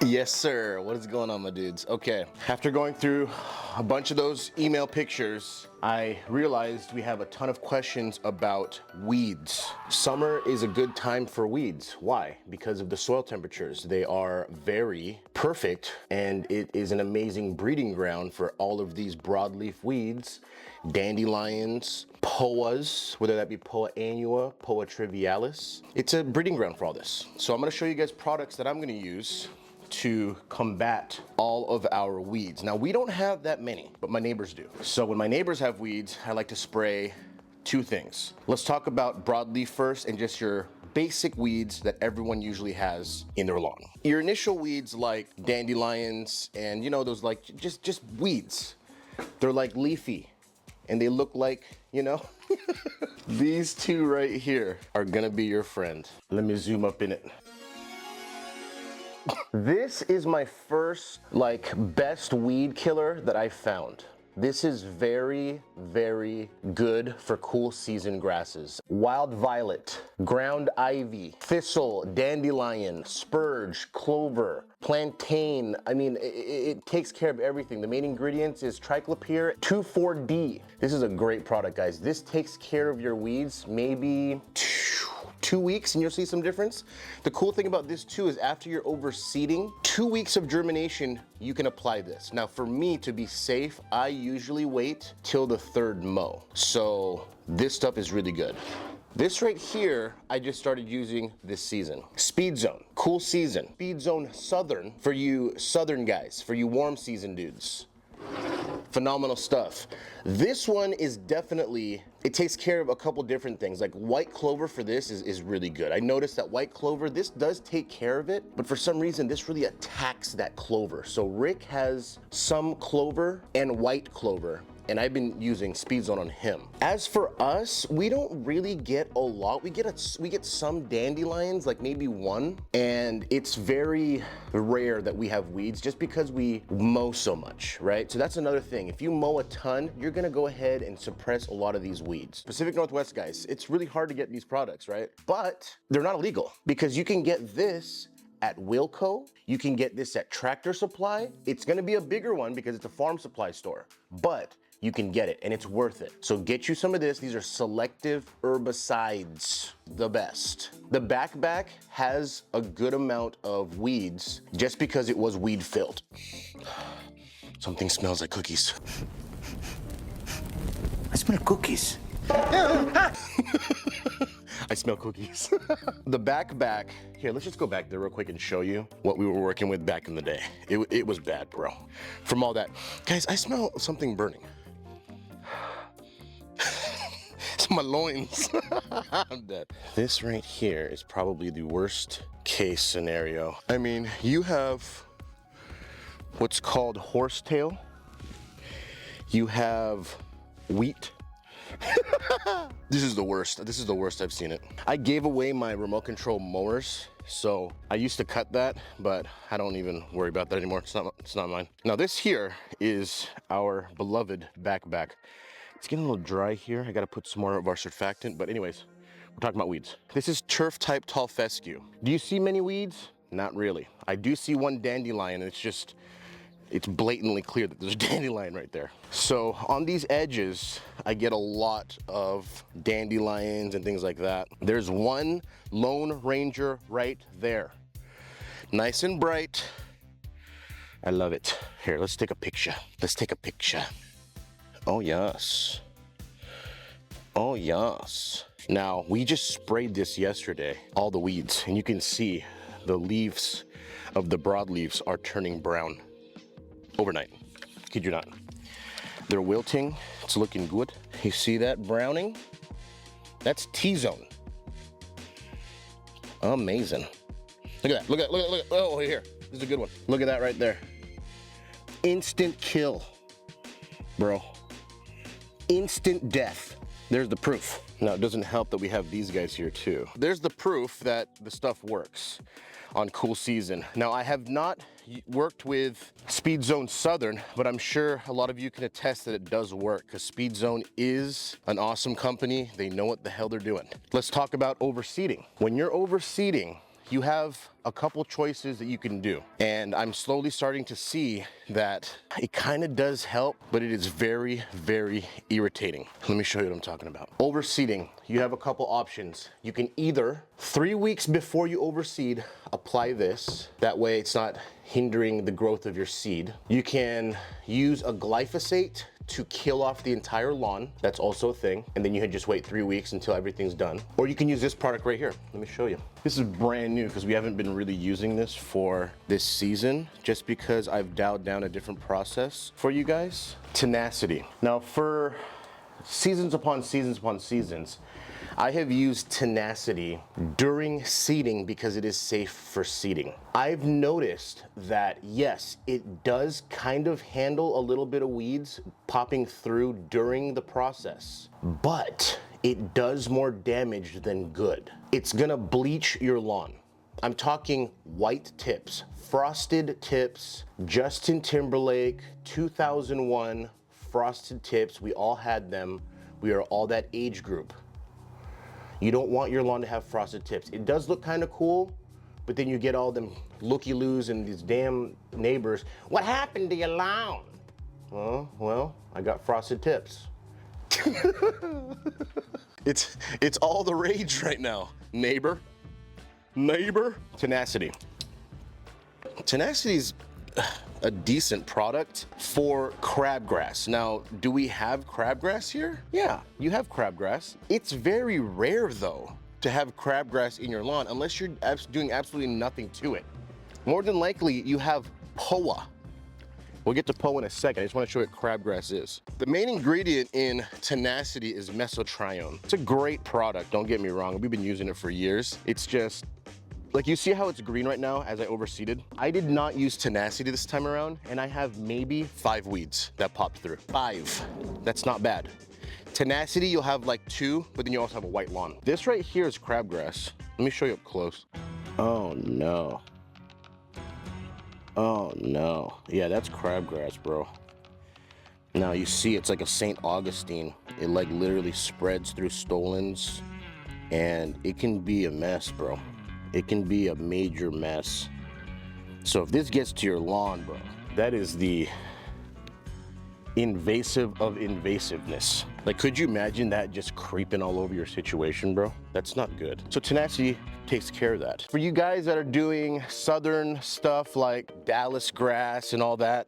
Yes, sir. What is going on, my dudes? Okay, after going through a bunch of those email pictures, I realized we have a ton of questions about weeds. Summer is a good time for weeds. Why? Because of the soil temperatures. They are very perfect, and it is an amazing breeding ground for all of these broadleaf weeds, dandelions, poas, whether that be Poa annua, Poa trivialis. It's a breeding ground for all this. So I'm gonna show you guys products that I'm gonna use to combat all of our weeds. Now, we don't have that many, but my neighbors do. So when my neighbors have weeds, I like to spray two things. Let's talk about broadleaf first and just your basic weeds that everyone usually has in their lawn. Your initial weeds like dandelions and those like just weeds. They're like leafy and they look like, these two right here are gonna be your friend. Let me zoom up in it. This is my first best weed killer that I found. This is very, very good for cool season grasses. Wild violet, ground ivy, thistle, dandelion, spurge, clover, plantain. I mean, it takes care of everything. The main ingredients is triclopyr 2,4-D. This is a great product, guys. This takes care of your weeds maybe 2 weeks and you'll see some difference. The cool thing about this too is after you're overseeding, 2 weeks of germination, you can apply this. Now for me, to be safe, I usually wait till the 3rd mow. So this stuff is really good. This right here, I just started using this season. Speedzone, cool season. Speedzone Southern for you Southern guys, for you warm season dudes. Phenomenal stuff. This one is definitely, it takes care of a couple different things. Like white clover for this is really good. I noticed that white clover, this does take care of it, but for some reason this really attacks that clover. So Rick has some clover and white clover, and I've been using Speedzone on him. As for us, we don't really get a lot. We get some dandelions, like maybe one, and it's very rare that we have weeds just because we mow so much, right? So that's another thing. If you mow a ton, you're gonna go ahead and suppress a lot of these weeds. Pacific Northwest, guys, it's really hard to get these products, right? But they're not illegal because you can get this at Wilco, you can get this at Tractor Supply. It's gonna be a bigger one because it's a farm supply store, but you can get it and it's worth it. So get you some of this. These are selective herbicides, the best. The backpack has a good amount of weeds just because it was weed filled. Something smells like cookies. I smell cookies. I smell cookies. The backpack, here, let's just go back there real quick and show you what we were working with back in the day. It was bad, bro. From all that. Guys, I smell something burning. It's my loins. I'm dead. This right here is probably the worst case scenario. I mean, you have what's called horsetail. You have wheat. This is the worst. This is the worst I've seen it. I gave away my remote control mowers, so I used to cut that, but I don't even worry about that anymore. It's not mine. Now this here is our beloved backpack. It's getting a little dry here. I gotta put some more of our surfactant, but anyways, we're talking about weeds. This is turf type tall fescue. Do you see many weeds? Not really. I do see one dandelion, and it's blatantly clear that there's a dandelion right there. So on these edges, I get a lot of dandelions and things like that. There's one Lone Ranger right there. Nice and bright. I love it. Here, let's take a picture. Let's take a picture. Oh yes. Oh yes. Now, we just sprayed this yesterday, all the weeds, and you can see the leaves of the broadleaves are turning brown overnight. Kid you not. They're wilting. It's looking good. You see that browning? That's T-zone. Amazing. Look at that. Look at that. Look at that. Oh, here. This is a good one. Look at that right there. Instant kill, bro. Instant death. There's the proof. Now, it doesn't help that we have these guys here too. There's the proof that the stuff works on cool season. Now, I have not worked with Speedzone Southern, but I'm sure a lot of you can attest that it does work because Speedzone is an awesome company. They know what the hell they're doing. Let's talk about overseeding. When you're overseeding, you have a couple choices that you can do. And I'm slowly starting to see that it kind of does help, but it is very, very irritating. Let me show you what I'm talking about. Overseeding, you have a couple options. You can either 3 weeks before you overseed, apply this. That way it's not hindering the growth of your seed. You can use a glyphosate to kill off the entire lawn. That's also a thing. And then you can just wait 3 weeks until everything's done. Or you can use this product right here. Let me show you. This is brand new because we haven't been really using this for this season, just because I've dialed down a different process for you guys. Tenacity. Now for seasons upon seasons upon seasons, I have used Tenacity during seeding because it is safe for seeding. I've noticed that yes, it does kind of handle a little bit of weeds popping through during the process, but it does more damage than good. It's gonna bleach your lawn. I'm talking white tips, frosted tips, Justin Timberlake, 2001 frosted tips. We all had them. We are all that age group. You don't want your lawn to have frosted tips. It does look kind of cool, but then you get all them looky-loos and these damn neighbors. What happened to your lawn? Well, I got frosted tips. It's all the rage right now. Neighbor. Tenacity. Tenacity's a decent product for crabgrass. Now, do we have crabgrass here? Yeah, you have crabgrass. It's very rare though to have crabgrass in your lawn unless you're doing absolutely nothing to it. More than likely, you have POA. We'll get to POA in a second. I just want to show you what crabgrass is. The main ingredient in Tenacity is Mesotrione. It's a great product, don't get me wrong. We've been using it for years. It's just, like, you see how it's green right now as I overseeded? I did not use Tenacity this time around, and I have maybe 5 weeds that popped through. 5, that's not bad. Tenacity, you'll have like 2, but then you also have a white lawn. This right here is crabgrass. Let me show you up close. Oh no. Oh no. Yeah, that's crabgrass, bro. Now you see it's like a St. Augustine. It like literally spreads through stolons, and it can be a mess, bro. It can be a major mess. So if this gets to your lawn, bro, that is the invasive of invasiveness. Like, could you imagine that just creeping all over your situation, bro? That's not good. So Tenacity takes care of that. For you guys that are doing southern stuff like Dallas grass and all that,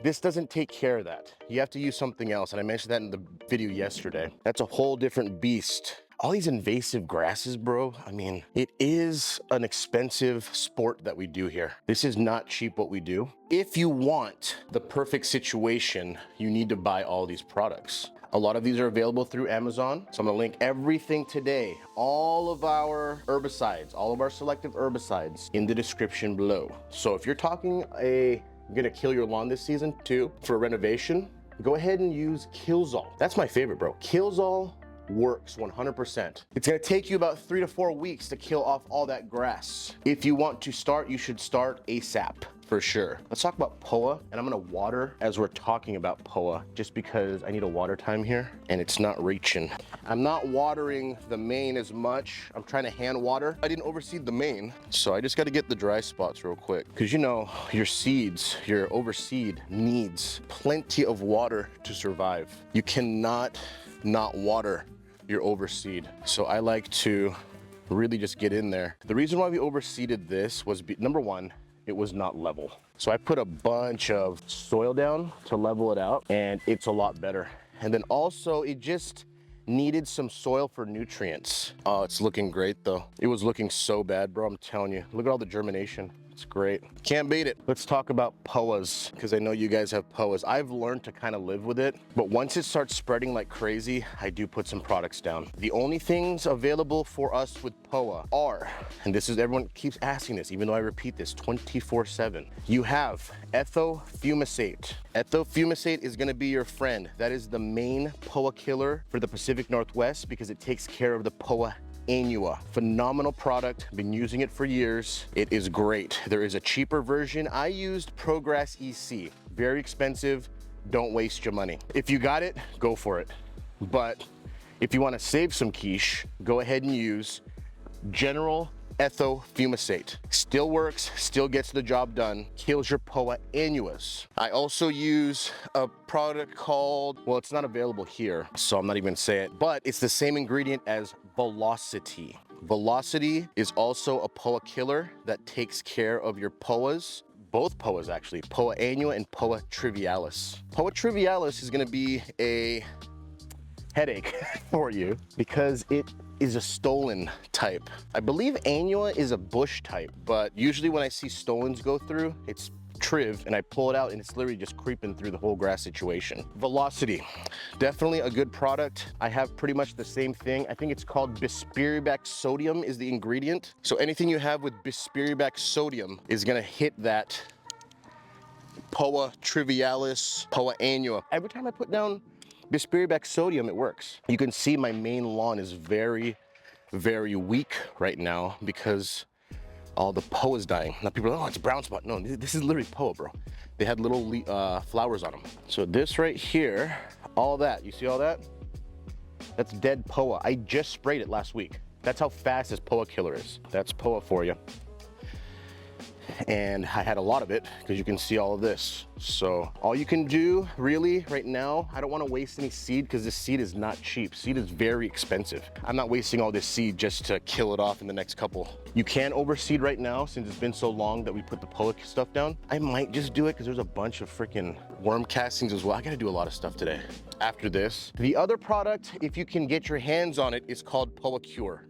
this doesn't take care of that. You have to use something else, and I mentioned that in the video yesterday. That's a whole different beast. All these invasive grasses, bro, I mean, it is an expensive sport that we do here. This is not cheap what we do. If you want the perfect situation, you need to buy all these products. A lot of these are available through Amazon. So I'm gonna link everything today, all of our herbicides, all of our selective herbicides in the description below. So if you're talking gonna kill your lawn this season too for a renovation, go ahead and use Killzall. That's my favorite, bro. Killzall works 100%. It's gonna take you about 3 to 4 weeks to kill off all that grass. If you want to start, you should start ASAP for sure. Let's talk about POA, and I'm gonna water as we're talking about POA, just because I need a water time here and it's not reaching. I'm not watering the main as much. I'm trying to hand water. I didn't overseed the main, so I just gotta get the dry spots real quick, because you know, your seeds, your overseed needs plenty of water to survive. You cannot not water your overseed. So I like to really just get in there. The reason why we overseeded this was number one, it was not level. So I put a bunch of soil down to level it out, and it's a lot better. And then also it just needed some soil for nutrients. Oh, it's looking great though. It was looking so bad, bro, I'm telling you. Look at all the germination. It's great. Can't beat it. Let's talk about POAs, because I know you guys have POAs. I've learned to kind of live with it, but once it starts spreading like crazy, I do put some products down. The only things available for us with POA are, and this is, everyone keeps asking this, even though I repeat this 24/7. You have ethofumicate. Ethofumicate is gonna be your friend. That is the main POA killer for the Pacific Northwest, because it takes care of the POA annua. Phenomenal product, been using it for years. It is great. There is a cheaper version. I used Progress EC. Very expensive, don't waste your money. If you got it, go for it. But if you want to save some quiche, go ahead and use General ethofumicate. Still works, still gets the job done, kills your POA annuas. I also use a product called, well, it's not available here, so I'm not even gonna say it, but it's the same ingredient as Velocity. Velocity is also a POA killer that takes care of your POAs. Both POAs actually, POA annua and POA trivialis. POA trivialis is gonna be a headache for you because it is a stolen type. I believe annua is a bush type, but usually when I see stolens go through, it's triv, and I pull it out and it's literally just creeping through the whole grass situation. Velocity, definitely a good product. I have pretty much the same thing. I think it's called bispiribac sodium is the ingredient. So anything you have with bispiribac sodium is gonna hit that POA trivialis, POA annua. Every time I put down bispiribac sodium, it works. You can see my main lawn is very, very weak right now because all the POA is dying. Now people are like, oh, it's a brown spot. No, this is literally POA, bro. They had little flowers on them. So this right here, all that, you see all that? That's dead POA. I just sprayed it last week. That's how fast this POA killer is. That's POA for you. And I had a lot of it because you can see all of this. So all you can do really right now, I don't want to waste any seed because this seed is not cheap. Seed is very expensive. I'm not wasting all this seed just to kill it off in the next couple. You can overseed right now since it's been so long that we put the POA stuff down. I might just do it because there's a bunch of freaking worm castings as well. I got to do a lot of stuff today after this. The other product, if you can get your hands on it, is called POA Cure.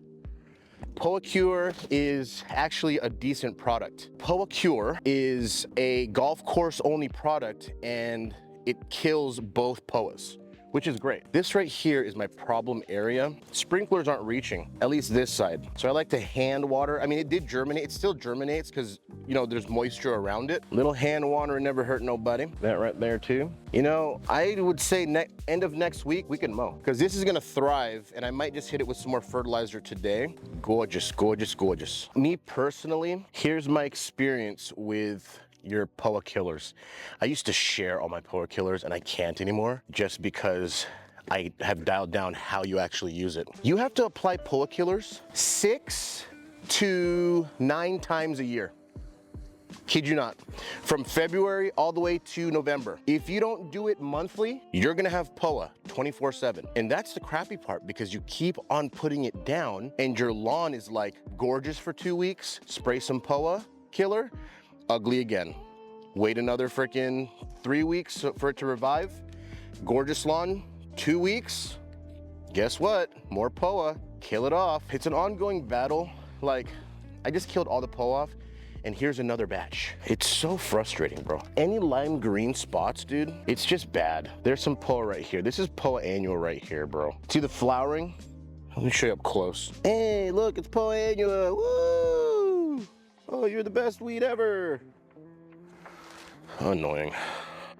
POA Cure is actually a decent product. POA Cure is a golf course only product and it kills both POAs, which is great. This right here is my problem area. Sprinklers aren't reaching, at least this side. So I like to hand water. I mean, it did germinate. It still germinates because, you know, there's moisture around it. Little hand water never hurt nobody. That right there too. You know, I would say end of next week, we can mow because this is gonna thrive and I might just hit it with some more fertilizer today. Gorgeous, gorgeous, gorgeous. Me personally, here's my experience with your POA killers. I used to share all my POA killers and I can't anymore just because I have dialed down how you actually use it. You have to apply POA killers 6 to 9 times a year. Kid you not. From February all the way to November. If you don't do it monthly, you're gonna have POA 24/7. And that's the crappy part because you keep on putting it down and your lawn is like gorgeous for 2 weeks, spray some POA killer, ugly again. Wait another freaking 3 weeks for it to revive. Gorgeous lawn, 2 weeks. Guess what? More POA, kill it off. It's an ongoing battle. Like, I just killed all the POA off and here's another batch. It's so frustrating, bro. Any lime green spots, dude, it's just bad. There's some POA right here. This is POA annua right here, bro. See the flowering? Let me show you up close. Hey, look, it's POA annua, woo! Oh, you're the best weed ever. Annoying.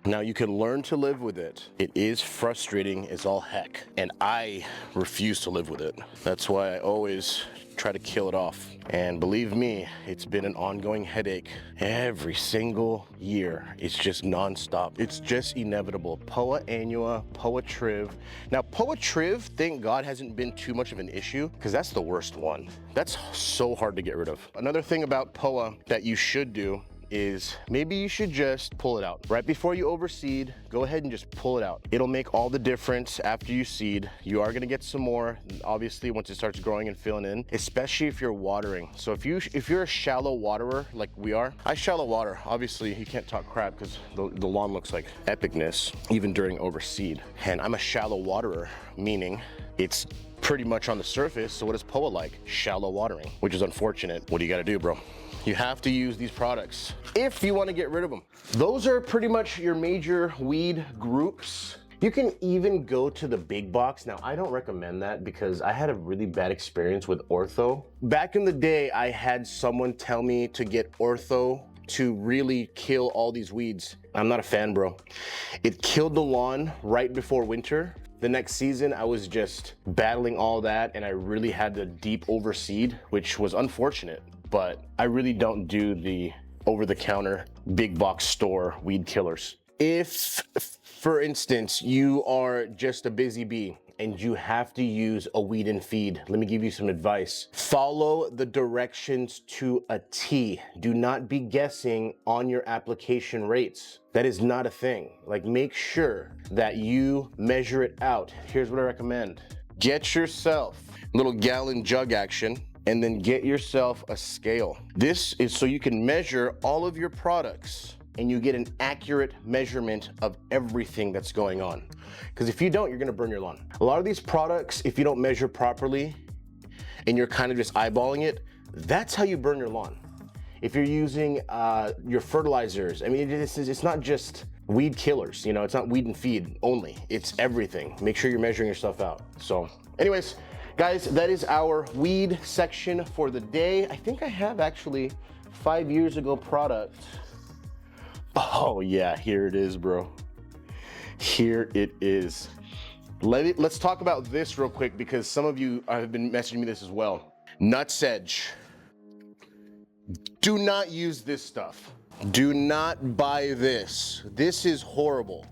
Now you can learn to live with it. It is frustrating as all heck, and I refuse to live with it. That's why I always try to kill it off. And believe me, it's been an ongoing headache every single year. It's just nonstop. It's just inevitable. POA annua, POA triv. Now POA triv, thank God, hasn't been too much of an issue because that's the worst one. That's so hard to get rid of. Another thing about POA that you should do is maybe you should just pull it out. Right before you overseed, go ahead and just pull it out. It'll make all the difference after you seed. You are gonna get some more, obviously, once it starts growing and filling in, especially if you're watering. So if you're a shallow waterer like we are, I shallow water. Obviously, you can't talk crap because the lawn looks like epicness, even during overseed. And I'm a shallow waterer, meaning it's pretty much on the surface. So what is POA like? Shallow watering, which is unfortunate. What do you gotta do, bro? You have to use these products if you want to get rid of them. Those are pretty much your major weed groups. You can even go to the big box. Now, I don't recommend that because I had a really bad experience with ortho. Back in the day, I had someone tell me to get ortho to really kill all these weeds. I'm not a fan, bro. It killed the lawn right before winter. The next season, I was just battling all that and I really had to deep overseed, which was unfortunate. But I really don't do the over-the-counter big box store weed killers. If, for instance, you are just a busy bee and you have to use a weed and feed, let me give you some advice. Follow the directions to a T. Do not be guessing on your application rates. That is not a thing. Like, make sure that you measure it out. Here's what I recommend. Get yourself a little gallon jug action, and then get yourself a scale. This is so you can measure all of your products and you get an accurate measurement of everything that's going on. Because if you don't, you're gonna burn your lawn. A lot of these products, if you don't measure properly and you're kind of just eyeballing it, that's how you burn your lawn. If you're using your fertilizers, I mean, it's not just weed killers, you know, it's not weed and feed only, it's everything. Make sure you're measuring your stuff out. So anyways, guys, that is our weed section for the day. I think I have actually 5 years ago product. Oh yeah, here it is, bro. Here it is. Let's talk about this real quick because some of you have been messaging me this as well. Nutsedge. Do not use this stuff. Do not buy this. This is horrible.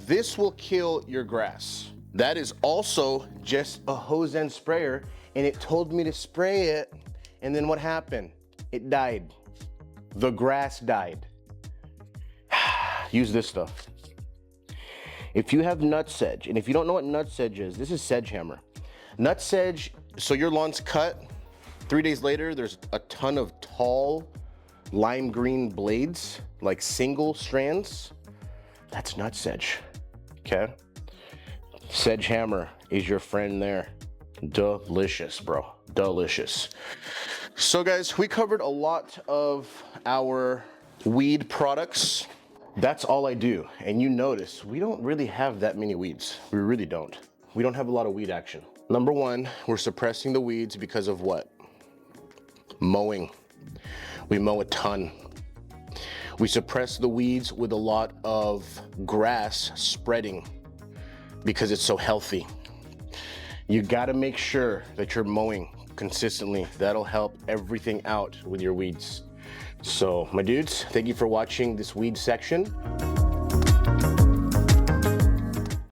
This will kill your grass. That is also just a hose end sprayer, and it told me to spray it, and then what happened? It died. The grass died. Use this stuff. If you have nutsedge, and if you don't know what nutsedge is, this is Sedgehammer. Nutsedge, so your lawn's cut, 3 days later, there's a ton of tall lime green blades, like single strands. That's nutsedge, okay? Sedgehammer is your friend there. Delicious, bro, delicious. So guys, we covered a lot of our weed products. That's all I do. And you notice we don't really have that many weeds. We really don't. We don't have a lot of weed action. Number one, we're suppressing the weeds because of what? Mowing. We mow a ton. We suppress the weeds with a lot of grass spreading because it's so healthy. You gotta make sure that you're mowing consistently. That'll help everything out with your weeds. So my dudes, thank you for watching this weed section.